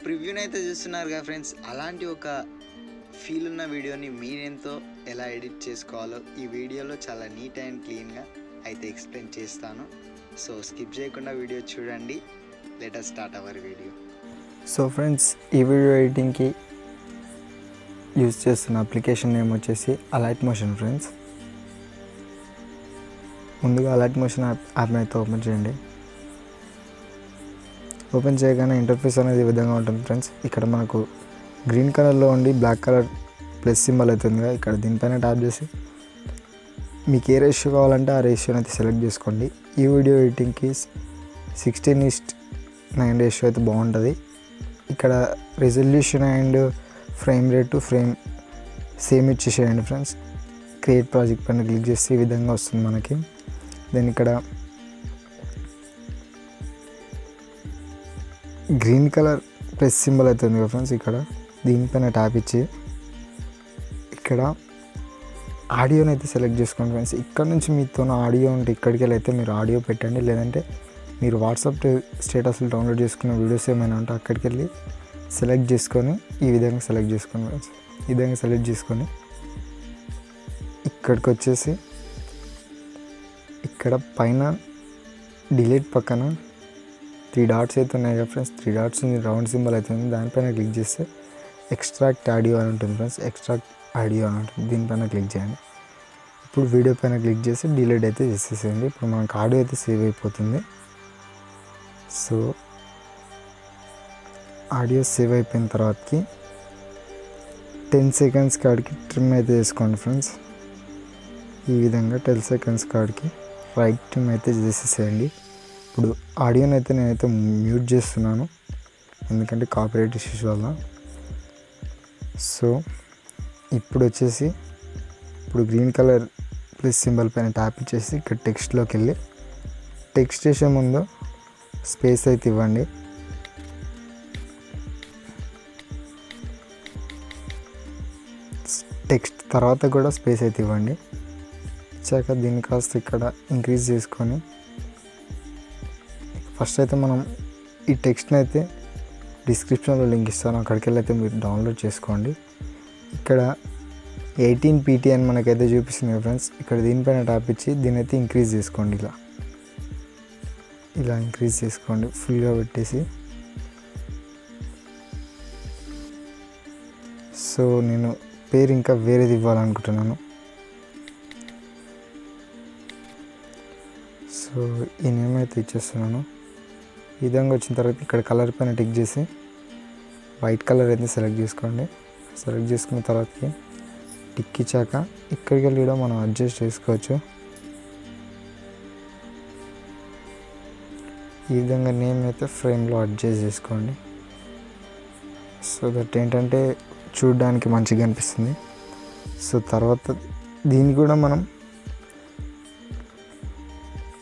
ప్రివ్యూని అయితే చూస్తున్నారు కదా ఫ్రెండ్స్, అలాంటి ఒక ఫీల్ ఉన్న వీడియోని మీరెంతో ఎలా ఎడిట్ చేసుకోవాలో ఈ వీడియోలో చాలా నీట్ అండ్ క్లీన్గా అయితే ఎక్స్ప్లెయిన్ చేస్తాను. సో స్కిప్ చేయకుండా వీడియో చూడండి. Let us start our video. So friends, ఈ వీడియో ఎడిటింగ్కి యూజ్ చేస్తున్న అప్లికేషన్ నేమ్ వచ్చేసి అలైట్ మోషన్. ఫ్రెండ్స్, ముందుగా అలైట్ మోషన్ యాప్ని అయితే ఓపెన్ చేయండి. ఓపెన్ చేయగానే ఇంటర్ఫేస్ అనేది ఈ విధంగా ఉంటుంది. ఫ్రెండ్స్, ఇక్కడ మనకు గ్రీన్ కలర్లో ఉండి బ్లాక్ కలర్ ప్లస్ సింబల్ అవుతుంది కదా, ఇక్కడ దీనిపైన ట్యాప్ చేసి మీకు ఏ రేషియో కావాలంటే ఆ రేషియోని అయితే సెలెక్ట్ చేసుకోండి. ఈ వీడియో ఎడిటింగ్కి 16:9 రేషియో అయితే బాగుంటుంది. ఇక్కడ resolution and frame rate frame same ఇచ్చేసేయండి. ఫ్రెండ్స్, క్రియేట్ ప్రాజెక్ట్ పైన క్లిక్ చేస్తే ఈ విధంగా వస్తుంది మనకి. దెన్ ఇక్కడ గ్రీన్ కలర్ ప్లస్ సింబల్ అవుతుంది కదా ఫ్రెండ్స్, ఇక్కడ దీనిపైన ట్యాప్ ఇచ్చి ఇక్కడ ఆడియోని అయితే సెలెక్ట్ చేసుకోండి. ఫ్రెండ్స్, ఇక్కడ నుంచి మీతో ఆడియో ఉంటే ఇక్కడికి వెళ్ళి అయితే మీరు ఆడియో పెట్టండి, లేదంటే మీరు వాట్సాప్ స్టేటస్లు డౌన్లోడ్ చేసుకున్న వీడియోస్ ఏమైనా ఉంటే అక్కడికి వెళ్ళి సెలెక్ట్ చేసుకొని ఈ విధంగా సెలెక్ట్ చేసుకోండి. ఫ్రెండ్స్, ఈ విధంగా సెలెక్ట్ చేసుకొని ఇక్కడికి వచ్చేసి ఇక్కడ పైన డిలీట్ పక్కన 3 డాట్స్ అయితే ఉన్నాయి కదా ఫ్రెండ్స్, 3 డాట్స్ ఉంది, రౌండ్ సింబల్ అవుతుంది. దానిపైన క్లిక్ చేస్తే ఎక్స్ట్రాక్ట్ ఆడియో అని ఉంటుంది. ఫ్రెండ్స్, ఎక్స్ట్రాక్ట్ ఆడియో అని ఉంటుంది, దీనిపైన క్లిక్ చేయండి. ఇప్పుడు వీడియో పైన క్లిక్ చేసి డిలీట్ అయితే చేసేసేయండి. ఇప్పుడు మనకు ఆడియో అయితే సేవ్ అయిపోతుంది. సో ఆడియో సేవ్ అయిపోయిన తర్వాతకి 10 సెకండ్స్ కాడికి ట్రిమ్ అయితే చేసుకోండి. ఫ్రెండ్స్, ఈ విధంగా 10 సెకండ్స్ కాడికి రైట్ ట్రిమ్ అయితే చేసేసేయండి. ఇప్పుడు ఆడియోని అయితే నేనైతే మ్యూట్ చేస్తున్నాను, ఎందుకంటే కాపీరైట్ ఇష్యూస్ వల్ల. సో ఇప్పుడు వచ్చేసి ఇప్పుడు గ్రీన్ కలర్ ప్లస్ సింబల్ పైన ట్యాప్ ఇచ్చేసి ఇక్కడ టెక్స్ట్లోకి వెళ్ళి టెక్స్ట్ చేసే ముందు స్పేస్ అయితే ఇవ్వండి. టెక్స్ట్ తర్వాత కూడా స్పేస్ అయితే ఇవ్వండి. ఇచ్చాక దీన్ని కాస్త ఇక్కడ ఇంక్రీజ్ చేసుకొని ఫస్ట్ అయితే మనం ఈ టెక్స్ట్ని అయితే డిస్క్రిప్షన్లో లింక్ ఇస్తాను, అక్కడికి వెళ్ళి అయితే మీరు డౌన్లోడ్ చేసుకోండి. ఇక్కడ 18 PT అని మనకైతే చూపిస్తుంది కదా ఫ్రెండ్స్, ఇక్కడ దీనిపైన ట్యాప్ ఇచ్చి దీని అయితే ఇంక్రీజ్ చేసుకోండి. ఇలా ఇంక్రీజ్ చేసుకోండి, ఫుల్గా పెట్టేసి. సో నేను పేరు ఇంకా వేరేది ఇవ్వాలనుకుంటున్నాను. సో ఈ నేమ్ అయితే ఇచ్చేస్తున్నాను. ఈ విధంగా వచ్చిన తర్వాత ఇక్కడ కలర్ పైన టిక్ చేసి వైట్ కలర్ అయితే సెలెక్ట్ చేసుకోండి. సెలెక్ట్ చేసుకున్న తర్వాతకి టిక్ ఇచ్చాక ఇక్కడికి వెళ్ళి కూడా మనం అడ్జస్ట్ చేసుకోవచ్చు. ఈ విధంగా నేమ్ అయితే ఫ్రేమ్లో అడ్జస్ట్ చేసుకోండి. సో దట్ ఏంటంటే చూడడానికి మంచిగా అనిపిస్తుంది. సో తర్వాత దీన్ని కూడా మనం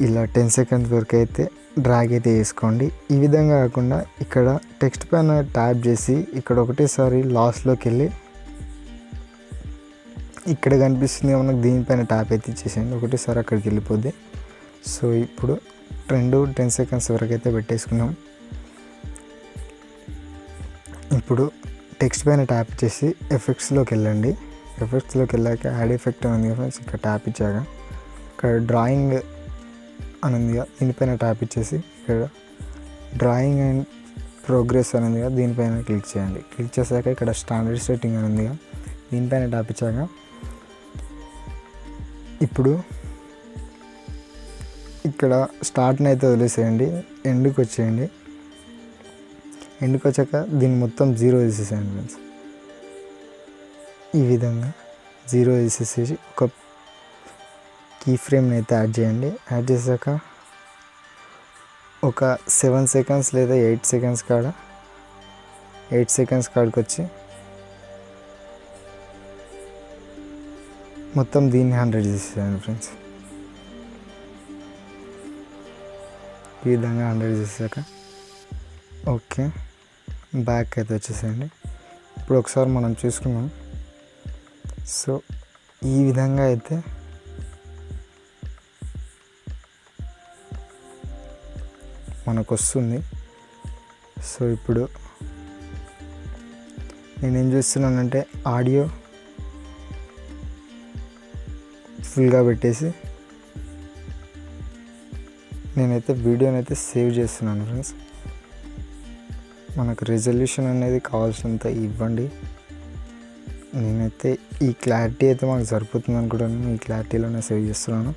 ఇలా 10 సెకండ్స్ వరకు అయితే డ్రాగ్ అయితే వేసుకోండి. ఈ విధంగా కాకుండా ఇక్కడ టెక్స్ట్ పైన ట్యాప్ చేసి ఇక్కడ ఒకటేసారి లాస్ట్లోకి వెళ్ళి ఇక్కడ కనిపిస్తుంది మనకు, దీనిపైన ట్యాప్ అయితే ఇచ్చేసేయండి, ఒకటేసారి అక్కడికి వెళ్ళిపోద్ది. సో ఇప్పుడు 10 సెకండ్స్ వరకు అయితే పెట్టేసుకున్నాం. ఇప్పుడు టెక్స్ట్ పైన ట్యాప్ చేసి ఎఫెక్ట్స్లోకి వెళ్ళండి. ఎఫెక్ట్స్లోకి వెళ్ళాక యాడ్ ఎఫెక్ట్ ఉంది ఫ్రెండ్స్, ఇక్కడ ట్యాప్ ఇచ్చాక ఇక్కడ డ్రాయింగ్ అని ఉందిగా, దీనిపైన ట్యాప్ ఇచ్చేసి ఇక్కడ డ్రాయింగ్ అండ్ ప్రోగ్రెస్ అని ఉందిగా, దీనిపైన క్లిక్ చేయండి. క్లిక్ చేశాక ఇక్కడ స్టాండర్డ్ సెట్టింగ్ అని ఉందిగా, దీనిపైన ట్యాప్ ఇచ్చాక ఇప్పుడు ఇక్కడ స్టార్ట్ని అయితే వదిలేసేయండి, ఎండ్కి వచ్చేయండి. ఎండ్కి వచ్చాక దీన్ని మొత్తం 0 వేసేసేయండి ఫ్రెండ్స్. ఈ విధంగా 0 వేసేసేసి ఒక కీ ఫ్రేమ్ని అయితే యాడ్ చేయండి. యాడ్ చేశాక ఒక 7 సెకండ్స్ లేదా 8 సెకండ్స్ కాడికి వచ్చి మొత్తం దీన్ని 100 చేసేయండి ఫ్రెండ్స్. ఈ విధంగా 100 చేసాక ఓకే, బ్యాక్ అయితే వచ్చేసేయండి. ఇప్పుడు ఒకసారి మనం చూసుకున్నాం. సో ఈ విధంగా అయితే మనకు వస్తుంది. సో ఇప్పుడు నేనేం చేస్తున్నానంటే ఆడియో ఫుల్గా పెట్టేసి నేనైతే వీడియోని అయితే సేవ్ చేస్తున్నాను ఫ్రెండ్స్. మనకు రెజల్యూషన్ అనేది కావాల్సినంత ఇవ్వండి. నేనైతే ఈ క్లారిటీ అయితే మాకు సరిపోతుంది అనుకుంటాను, ఈ క్లారిటీలోనే సేవ్ చేస్తున్నాను.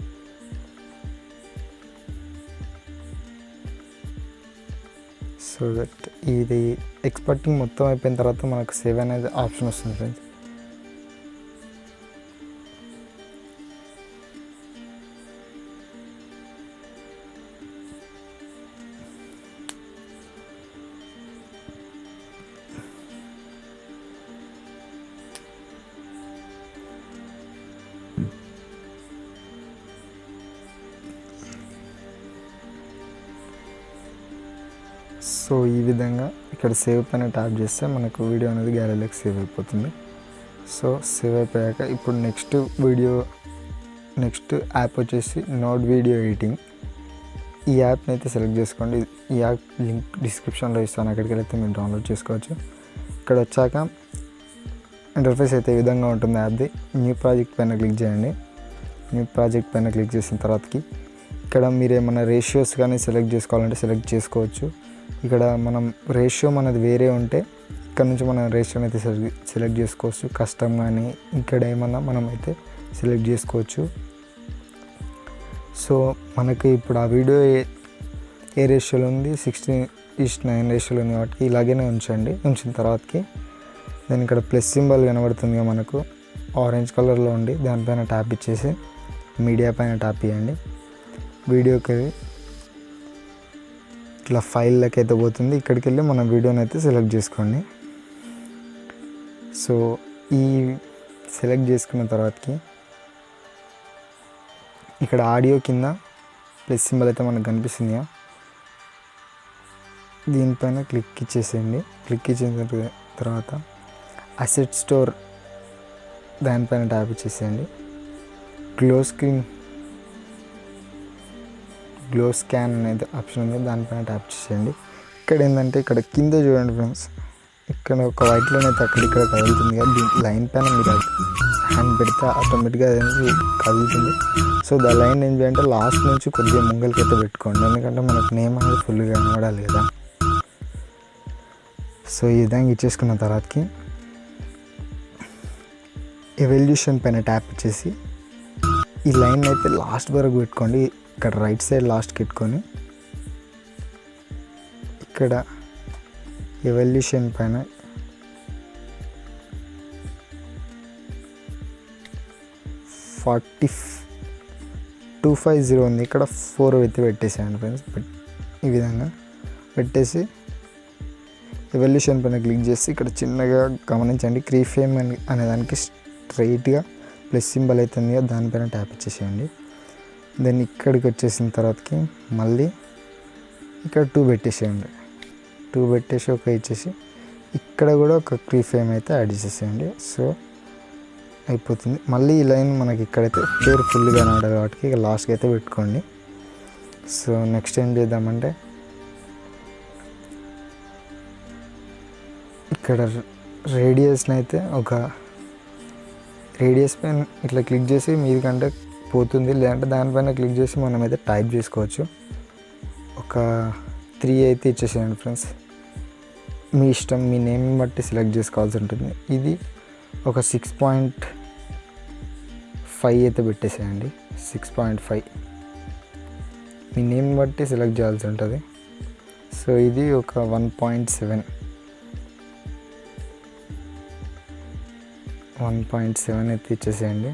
సో దట్ ఇది ఎక్స్పోర్టింగ్ మొత్తం అయిపోయిన తర్వాత మనకు సేవ్ అనేది ఆప్షన్ వస్తుంది ఫ్రెండ్స్. సో ఈ విధంగా ఇక్కడ సేవ్ పైన ట్యాప్ చేస్తే మనకు వీడియో అనేది గ్యాలరీలోకి సేవ్ అయిపోతుంది. సో సేవ్ అయిపోయాక ఇప్పుడు నెక్స్ట్ యాప్ వచ్చేసి నోట్ వీడియో ఎడిటింగ్. ఈ యాప్ని అయితే సెలెక్ట్ చేసుకోండి. ఈ యాప్ లింక్ డిస్క్రిప్షన్లో ఇస్తాను, అక్కడికి వెళ్తే మీరు డౌన్లోడ్ చేసుకోవచ్చు. ఇక్కడ వచ్చాక ఇంటర్ఫేస్ అయితే ఈ విధంగా ఉంటుంది యాప్ది. న్యూ ప్రాజెక్ట్ పైన క్లిక్ చేయండి. న్యూ ప్రాజెక్ట్ పైన క్లిక్ చేసిన తర్వాతకి ఇక్కడ మీరు ఏమైనా రేషియోస్ కానీ సెలెక్ట్ చేసుకోవాలంటే సెలెక్ట్ చేసుకోవచ్చు. ఇక్కడ మనం రేషియో మనది వేరే ఉంటే ఇక్కడ నుంచి మనం రేషియోని అయితే సెలెక్ట్ చేసుకోవచ్చు. కస్టమ్ కానీ ఇక్కడ ఏమన్నా మనం అయితే సెలెక్ట్ చేసుకోవచ్చు. సో మనకి ఇప్పుడు ఆ వీడియో ఏ రేషియోలో ఉంది, 16:9 రేషియోలో ఉంది కాబట్టి ఇలాగనే ఉంచండి. ఉంచిన తర్వాతకి దాని ఇక్కడ ప్లస్ సింబల్ కనబడుతుంది మనకు ఆరెంజ్ కలర్లో ఉండి, దానిపైన ట్యాప్ ఇచ్చేసి మీడియా పైన ట్యాప్ ఇవ్వండి. వీడియోకి ఇట్లా ఫైల్లోకి అయితే పోతుంది. ఇక్కడికి వెళ్ళి మన వీడియోని అయితే సెలెక్ట్ చేసుకోండి. సో ఈ సెలెక్ట్ చేసుకున్న తర్వాతకి ఇక్కడ ఆడియో కింద ప్లస్ సింబల్ అయితే మనకు కనిపిస్తుంది. దీనిపైన క్లిక్ ఇచ్చేసేయండి. క్లిక్ ఇచ్చిన తర్వాత అసెట్ స్టోర్ దానిపైన ట్యాప్ ఇచ్చేసేయండి. గ్లో స్కాన్ అనేది ఆప్షన్ ఉంది, దానిపైన ట్యాప్ చేసేయండి. ఇక్కడ ఏంటంటే ఇక్కడ కింద చూడండి ఫ్రెండ్స్, ఇక్కడ ఒక వైట్లోనే అయితే అక్కడిక్కడ కదులుతుంది కదా, దీని లైన్ పైన మీరు హ్యాండ్ పెడితే ఆటోమేటిక్గా అనేది కదులుతుంది. సో దా లైన్ ఏం చేయాలంటే లాస్ట్ నుంచి కొద్దిగా ముంగలకి అయితే పెట్టుకోండి, ఎందుకంటే మనకు నేమ్ అనేది ఫుల్గా కనబడాలి కదా. సో ఈ విధంగా ఇచ్చేసుకున్న తర్వాతకి ఎవల్యూషన్ పైన ట్యాప్ ఇచ్చేసి ఈ లైన్ అయితే లాస్ట్ వరకు పెట్టుకోండి. ఇక్కడ రైట్ సైడ్ లాస్ట్కి పెట్టుకొని ఇక్కడ ఎవల్యూషన్ పైన 250 ఉంది, ఇక్కడ 4 అయితే పెట్టేసేయండి ఫ్రెండ్స్. ఈ విధంగా పెట్టేసి ఎవల్యూషన్ పైన క్లిక్ చేసి ఇక్కడ చిన్నగా గమనించండి, ఫ్రేమ్ అనే దానికి స్ట్రైట్గా ప్లస్ సింబల్ అవుతుంది కదా, దానిపైన ట్యాప్ ఇచ్చేసేయండి. దెన్ ఇక్కడికి వచ్చేసిన తర్వాతకి మళ్ళీ ఇక్కడ 2 పెట్టేసేయండి. 2 పెట్టేసి ఒక ఇచ్చేసి ఇక్కడ కూడా ఒక ఫ్రేమ్ అయితే యాడ్ చేసేసేయండి. సో అయిపోతుంది. మళ్ళీ ఈ లైన్ మనకి ఇక్కడైతే పేరు ఫుల్గా కనబడాలి కాబట్టి ఇక లాస్ట్కి అయితే పెట్టుకోండి. సో నెక్స్ట్ ఏం చేద్దామంటే ఇక్కడ రేడియస్ని అయితే ఒక రేడియస్ పైన ఇట్లా క్లిక్ చేసి మీదికంటే పోతుంది, లేదంటే దానిపైన క్లిక్ చేసి మనం అయితే టైప్ చేసుకోవచ్చు. ఒక 3 అయితే ఇచ్చేసేయండి ఫ్రెండ్స్, మీ ఇష్టం, మీ నేమ్ బట్టి సెలెక్ట్ చేసుకోవాల్సి ఉంటుంది. ఇది ఒక 6.5 అయితే పెట్టేసేయండి. 6.5 మీ నేమ్ బట్టి సెలెక్ట్ చేయాల్సి ఉంటుంది. సో ఇది ఒక 1.7 అయితే ఇచ్చేసేయండి.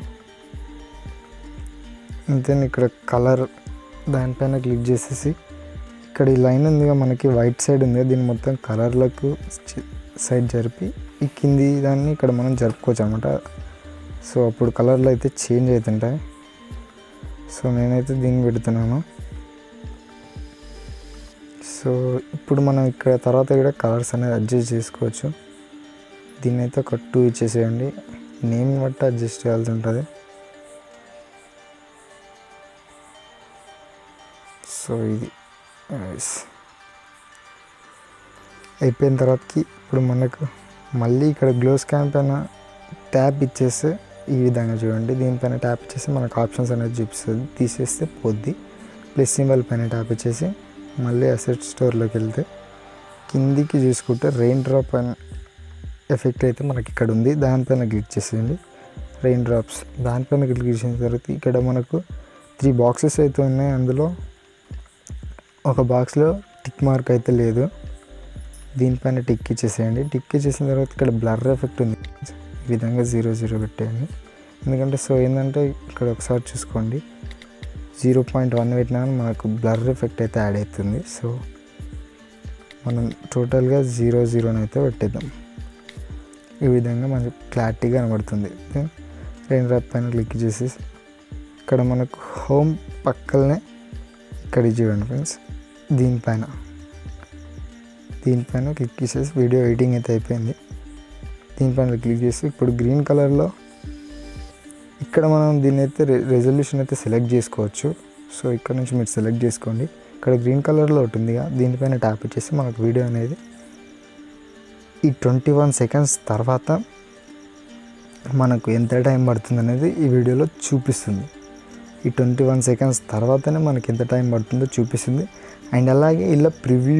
అంతే. ఇక్కడ కలర్ దానిపైన క్లిక్ చేసేసి ఇక్కడ ఈ లైన్ ఉందిగా మనకి వైట్ సైడ్ ఉంది, దీన్ని మొత్తం కలర్లకు సైడ్ జరిపి ఈ కింది దాన్ని ఇక్కడ మనం జరుపుకోవచ్చు అనమాట. సో అప్పుడు కలర్లు అయితే చేంజ్ అవుతుంటాయి. సో నేనైతే దీన్ని పెడుతున్నాను. సో ఇప్పుడు మనం ఇక్కడ తర్వాత కూడా కలర్స్ అనేది అడ్జస్ట్ చేసుకోవచ్చు. దీన్ని అయితే ఒక 2 ఇచ్చేసేయండి, నేమ్ బట్టి అడ్జస్ట్ చేయాల్సి ఉంటుంది. సో ఇది అయిపోయిన తర్వాతకి ఇప్పుడు మనకు మళ్ళీ ఇక్కడ గ్లో స్కాన్ పైన ట్యాప్ ఇచ్చేస్తే ఈ విధంగా చూడండి, దీనిపైన ట్యాప్ ఇచ్చేసి మనకు ఆప్షన్స్ అనేది చూపిస్తుంది, తీసేస్తే పోద్ది. ప్లస్ సింబల్ పైన ట్యాప్ ఇచ్చేసి మళ్ళీ అసెట్ స్టోర్లోకి వెళ్తే కిందికి చూసుకుంటే రెయిన్ డ్రాప్ అని ఎఫెక్ట్ అయితే మనకి ఇక్కడ ఉంది, దానిపైన క్లిక్ చేసేయండి. రెయిన్ డ్రాప్స్ దానిపైన క్లిక్ చేసిన తర్వాత ఇక్కడ మనకు 3 బాక్సెస్ అయితే ఉన్నాయి. అందులో ఒక బాక్స్లో టిక్ మార్క్ అయితే లేదు, దీనిపైన టిక్ ఇచ్చేసేయండి. టిక్ ఇచ్చేసిన తర్వాత ఇక్కడ బ్లర్ ఎఫెక్ట్ ఉంది, ఈ విధంగా 0 పెట్టేయండి. ఎందుకంటే సో ఏంటంటే ఇక్కడ ఒకసారి చూసుకోండి 0.1 పెట్టినా మనకు బ్లర్ ఎఫెక్ట్ అయితే యాడ్ అవుతుంది. సో మనం టోటల్గా 0 అయితే పెట్టేద్దాం. ఈ విధంగా మనకు క్లారిటీగా కనబడుతుంది. రెయిన్ డ్రాప్ పైన క్లిక్ చేసి ఇక్కడ మనకు హోమ్ పక్కనే ఇక్కడ చూడండి ఫ్రెండ్స్, దీనిపైన క్లిక్ చేసేసి వీడియో ఎడిటింగ్ అయితే అయిపోయింది. దీనిపైన క్లిక్ చేసి ఇప్పుడు గ్రీన్ కలర్లో ఇక్కడ మనం దీన్ని అయితే రెజల్యూషన్ అయితే సెలెక్ట్ చేసుకోవచ్చు. సో ఇక్కడ నుంచి మీరు సెలెక్ట్ చేసుకోండి. ఇక్కడ గ్రీన్ కలర్లో ఉంటుందిగా, దీనిపైన ట్యాప్ ఇచ్చేసి మనకు వీడియో అనేది ఈ 21 సెకండ్స్ తర్వాత మనకు ఎంత టైం పడుతుంది అనేది ఈ వీడియోలో చూపిస్తుంది. ఈ 21 సెకండ్స్ తర్వాతనే మనకి ఎంత టైం పడుతుందో చూపిస్తుంది. అండ్ అలాగే ఇలా ప్రివ్యూ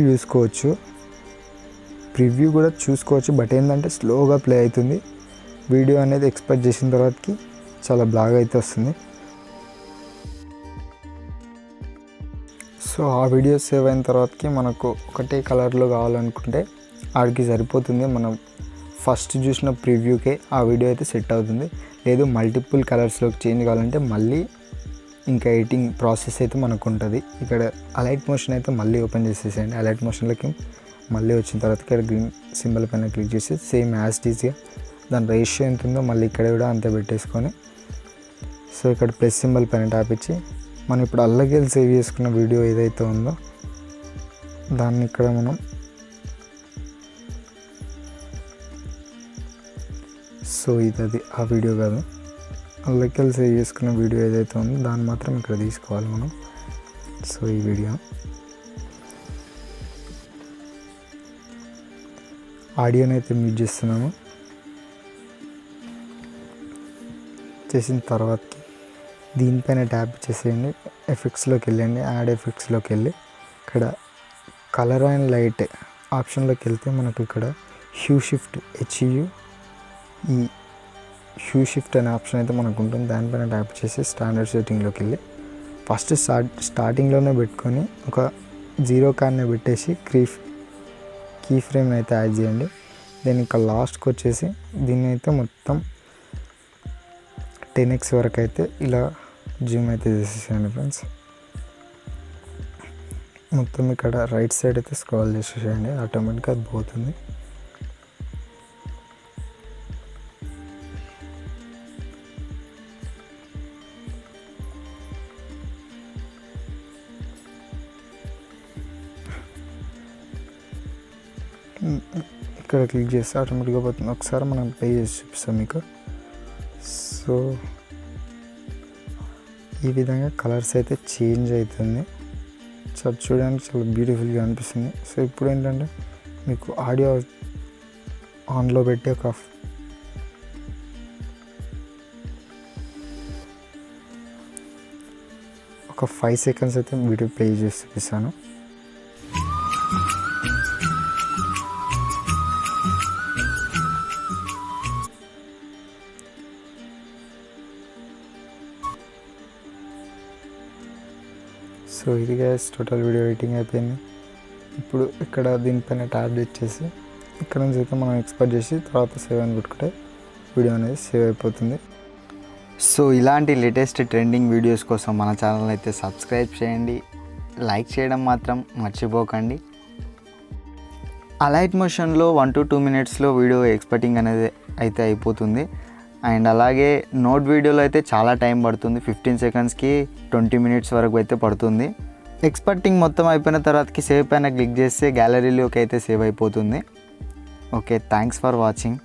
కూడా చూసుకోవచ్చు. బట్ ఏంటంటే స్లోగా ప్లే అవుతుంది, వీడియో అనేది ఎక్స్పెక్ట్ చేసిన తర్వాతకి చాలా బాగా అయితే వస్తుంది. సో ఆ వీడియో సేవ్ అయిన తర్వాతకి మనకు ఒకటే కలర్లో కావాలనుకుంటే ఆడికి సరిపోతుంది. మనం ఫస్ట్ చూసిన ప్రివ్యూకే ఆ వీడియో అయితే సెట్ అవుతుంది. లేదు మల్టిపుల్ కలర్స్లోకి చేంజ్ కావాలంటే మళ్ళీ ఇంకా ఎడిటింగ్ ప్రాసెస్ అయితే మనకు ఉంటుంది. ఇక్కడ అలైట్ మోషన్ అయితే మళ్ళీ ఓపెన్ చేసేసేయండి. అలైట్ మోషన్లోకి మళ్ళీ వచ్చిన తర్వాత ఇక్కడ గ్రీన్ సింబల్ పైన క్లిక్ చేసి సేమ్ యాజ్ ఈజీగా దాని రేషియో ఎంత ఉందో మళ్ళీ ఇక్కడ కూడా అంతే పెట్టేసుకొని, సో ఇక్కడ ప్లస్ సింబల్ పైన ట్యాప్ ఇచ్చి మనం ఇప్పుడు అల్లకెళ్ళి సేవ్ చేసుకున్న వీడియో ఏదైతే ఉందో దాన్ని ఇక్కడ మనం సో ఇది ఆ వీడియో కాదు, అల్లకెళ్ళి సేవ్ చేసుకున్న వీడియో ఏదైతే ఉందో దాన్ని మాత్రం ఇక్కడ తీసుకోవాలి మనం. సో ఈ వీడియో ఆడియోని అయితే మ్యూట్ చేస్తున్నాము. చేసిన తర్వాతకి దీనిపైన ట్యాప్ చేసేయండి, ఎఫెక్ట్స్లోకి వెళ్ళండి. యాడ్ ఎఫెక్ట్స్లోకి వెళ్ళి ఇక్కడ కలర్ అండ్ లైట్ ఆప్షన్లోకి వెళ్తే మనకు ఇక్కడ హ్యూ షిఫ్ట్ ఈ హ్యూ షిఫ్ట్ అనే ఆప్షన్ అయితే మనకు ఉంటుంది. దానిపైన ట్యాప్ చేసి స్టాండర్డ్ సెట్టింగ్లోకి వెళ్ళి ఫస్ట్ స్టార్టింగ్లోనే పెట్టుకొని ఒక 0 కాన్నే పెట్టేసి కీ ఫ్రేమ్ అయితే యాడ్ చేయండి. దెన్ ఇక్కడ లాస్ట్కి వచ్చేసి దీన్ని అయితే మొత్తం 10x వరకు అయితే ఇలా జూమ్ అయితే చేసేసేయండి ఫ్రెండ్స్. మొత్తం ఇక్కడ రైట్ సైడ్ అయితే స్క్రోల్ చేసేసేయండి, ఆటోమేటిక్గా అది పోతుంది. ఇక్కడ క్లిక్ చేస్తే ఆటోమేటిక్గా పోతుంది. ఒకసారి మనం ప్లే చేసి చూపిస్తాం మీకు. సో ఈ విధంగా కలర్స్ అయితే చేంజ్ అవుతుంది, చాలా చూడడానికి చాలా బ్యూటిఫుల్గా అనిపిస్తుంది. సో ఇప్పుడు ఏంటంటే మీకు ఆడియో ఆన్లో పెట్టి ఒక 5 సెకండ్స్ అయితే వీడియో ప్లే చేసి చూపిస్తాను. సో ఇది గైస్ టోటల్ వీడియో ఎడిటింగ్ అయిపోయింది. ఇప్పుడు ఇక్కడ దీనిపైన ట్యాబ్లెట్ చేసి ఇక్కడ నుంచి అయితే మనం ఎక్స్పోర్ట్ చేసి తర్వాత సేవ్ అని పెట్టుకుంటే వీడియో అనేది సేవ్ అయిపోతుంది. సో ఇలాంటి లేటెస్ట్ ట్రెండింగ్ వీడియోస్ కోసం మన ఛానల్ అయితే సబ్స్క్రైబ్ చేయండి, లైక్ చేయడం మాత్రం మర్చిపోకండి. అలైట్ మోషన్లో 1 to 2 మినిట్స్లో వీడియో ఎక్స్పోర్టింగ్ అనేది అయితే అయిపోతుంది. అండ్ అలాగే నోట్ వీడియోలో అయితే చాలా టైం పడుతుంది, 15 సెకండ్స్కి 20 మినిట్స్ వరకు అయితే పడుతుంది. ఎక్స్పోర్టింగ్ మొత్తం అయిపోయిన తర్వాతకి సేవ్ పైన క్లిక్ చేస్తే గ్యాలరీలోకి అయితే సేవ్ అయిపోతుంది. Okay, thanks for watching.